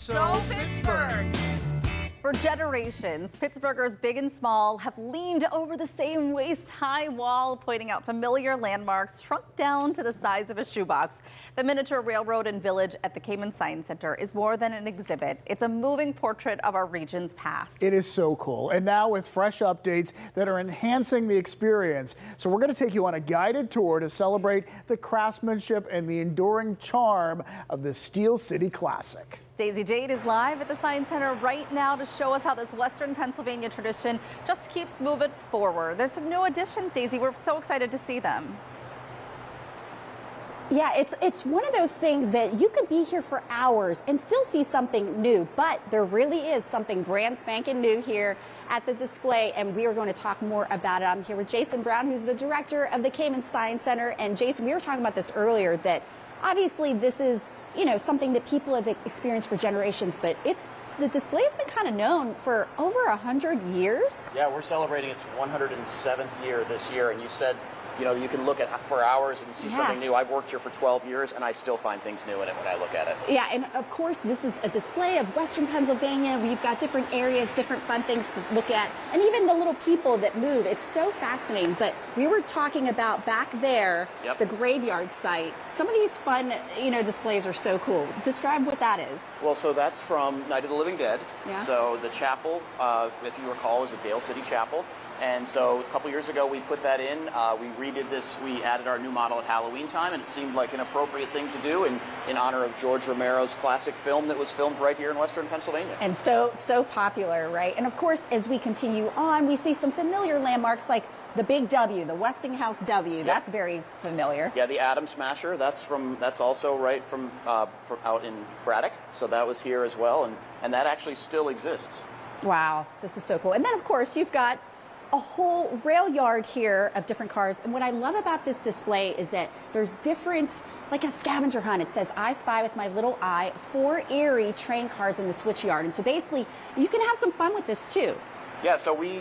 So Pittsburgh. For generations, Pittsburghers big and small have leaned over the same waist-high wall, pointing out familiar landmarks shrunk down to the size of a shoebox. The miniature railroad and village at the Kamin Science Center is more than an exhibit. It's a moving portrait of our region's past. It is so cool. And now with fresh updates that are enhancing the experience. So we're going to take you on a guided tour to celebrate the craftsmanship and the enduring charm of the Steel City Classic. Daisy Jade is live at the Science Center right now to show us how this Western Pennsylvania tradition just keeps moving forward. There's some new additions, Daisy. We're so excited to see them. Yeah, it's one of those things that you could be here for hours and still see something new, but there really is something brand spanking new here at the display, and we are going to talk more about it. I'm here with Jason Brown, who's the director of the Kamin Science Center. And Jason, we were talking about this earlier, that obviously this is, something that people have experienced for generations, but the display's been kind of known for over 100 years. Yeah, we're celebrating its 107th year this year, and you said, you can look at for hours and see something new. I've worked here for 12 years, and I still find things new in it when I look at it. Yeah, and of course, this is a display of Western Pennsylvania. We've got different areas, different fun things to look at, and even the little people that move. It's so fascinating. But we were talking about back there, the graveyard site. Some of these fun, displays are so cool. Describe what that is. Well, so that's from Night of the Living Dead. Yeah. So the chapel, if you recall, is a Dale City chapel. And so a couple years ago, we put that in. We redid this. We added our new model at Halloween time, and it seemed like an appropriate thing to do in honor of George Romero's classic film that was filmed right here in Western Pennsylvania. And so popular, right? And of course, as we continue on, we see some familiar landmarks like the Big W, the Westinghouse W. Yep. That's very familiar. Yeah, the Atom Smasher. That's also right from out in Braddock. So that was here as well, and that actually still exists. Wow, this is so cool. And then of course you've got a whole rail yard here of different cars. And what I love about this display is that there's different, like a scavenger hunt. It says, I spy with my little eye 4 Erie train cars in the switch yard. And so basically, you can have some fun with this too. Yeah, so we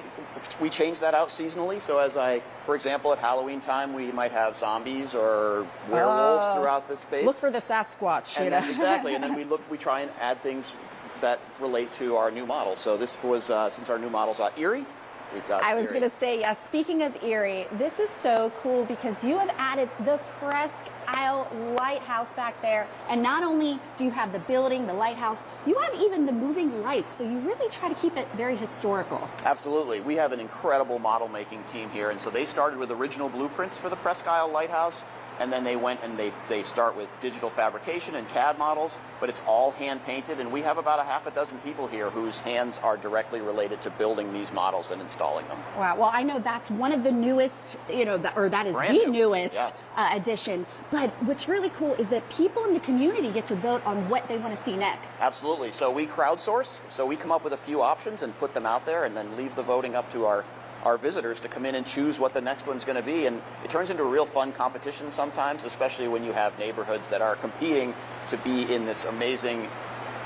change that out seasonally. So for example, at Halloween time, we might have zombies or werewolves throughout the space. Look for the Sasquatch, Exactly, and then we try and add things that relate to our new model. So this was, since our new model's out Erie, I was going to say, yeah, speaking of Erie, this is so cool because you have added the Presque Isle Lighthouse back there. And not only do you have the building, the lighthouse, you have even the moving lights. So you really try to keep it very historical. Absolutely. We have an incredible model making team here. And so they started with original blueprints for the Presque Isle Lighthouse. And then they went and they start with digital fabrication and CAD models, but it's all hand painted. And we have about a half a dozen people here whose hands are directly related to building these models and installing them. Wow. Well, I know that's one of the newest, or that is the newest addition. But what's really cool is that people in the community get to vote on what they want to see next. Absolutely. So we crowdsource. So we come up with a few options and put them out there and then leave the voting up to our visitors to come in and choose what the next one's going to be. And it turns into a real fun competition sometimes, especially when you have neighborhoods that are competing to be in this amazing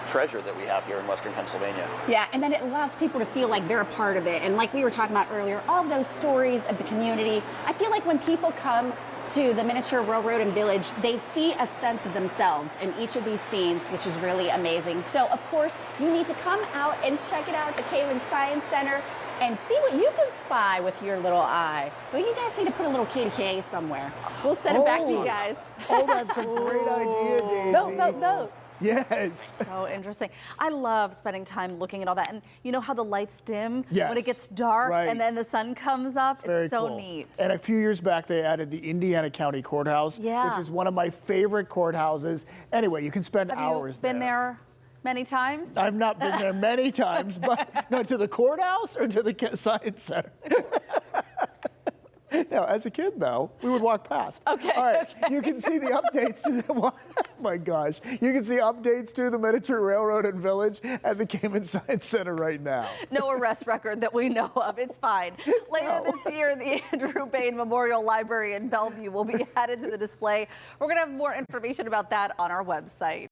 treasure that we have here in Western Pennsylvania. Yeah, and then it allows people to feel like they're a part of it. And like we were talking about earlier, all those stories of the community. I feel like when people come to the miniature railroad and village, they see a sense of themselves in each of these scenes, which is really amazing. So, of course, you need to come out and check it out at the Kamin Science Center and see what you can spy with your little eye. Well, you guys need to put a little KDK somewhere. We'll send it back to you guys. Oh, that's a great idea, Daisy. Vote, vote, vote. Yes. So interesting. I love spending time looking at all that. And you know how the lights dim when it gets dark and then the sun comes up? It's so cool. neat. And a few years back, they added the Indiana County Courthouse, which is one of my favorite courthouses. Anyway, you can spend hours there. Have you been there many times? I've not been there many times, but no, to the courthouse or to the Science Center? No, as a kid, though, we would walk past. Okay. All right. You can see the updates to the, oh my gosh. You can see updates to the miniature railroad and village at the Kamin Science Center right now. No arrest record that we know of. It's fine. Later this year, the Andrew Bain Memorial Library in Bellevue will be added to the display. We're going to have more information about that on our website.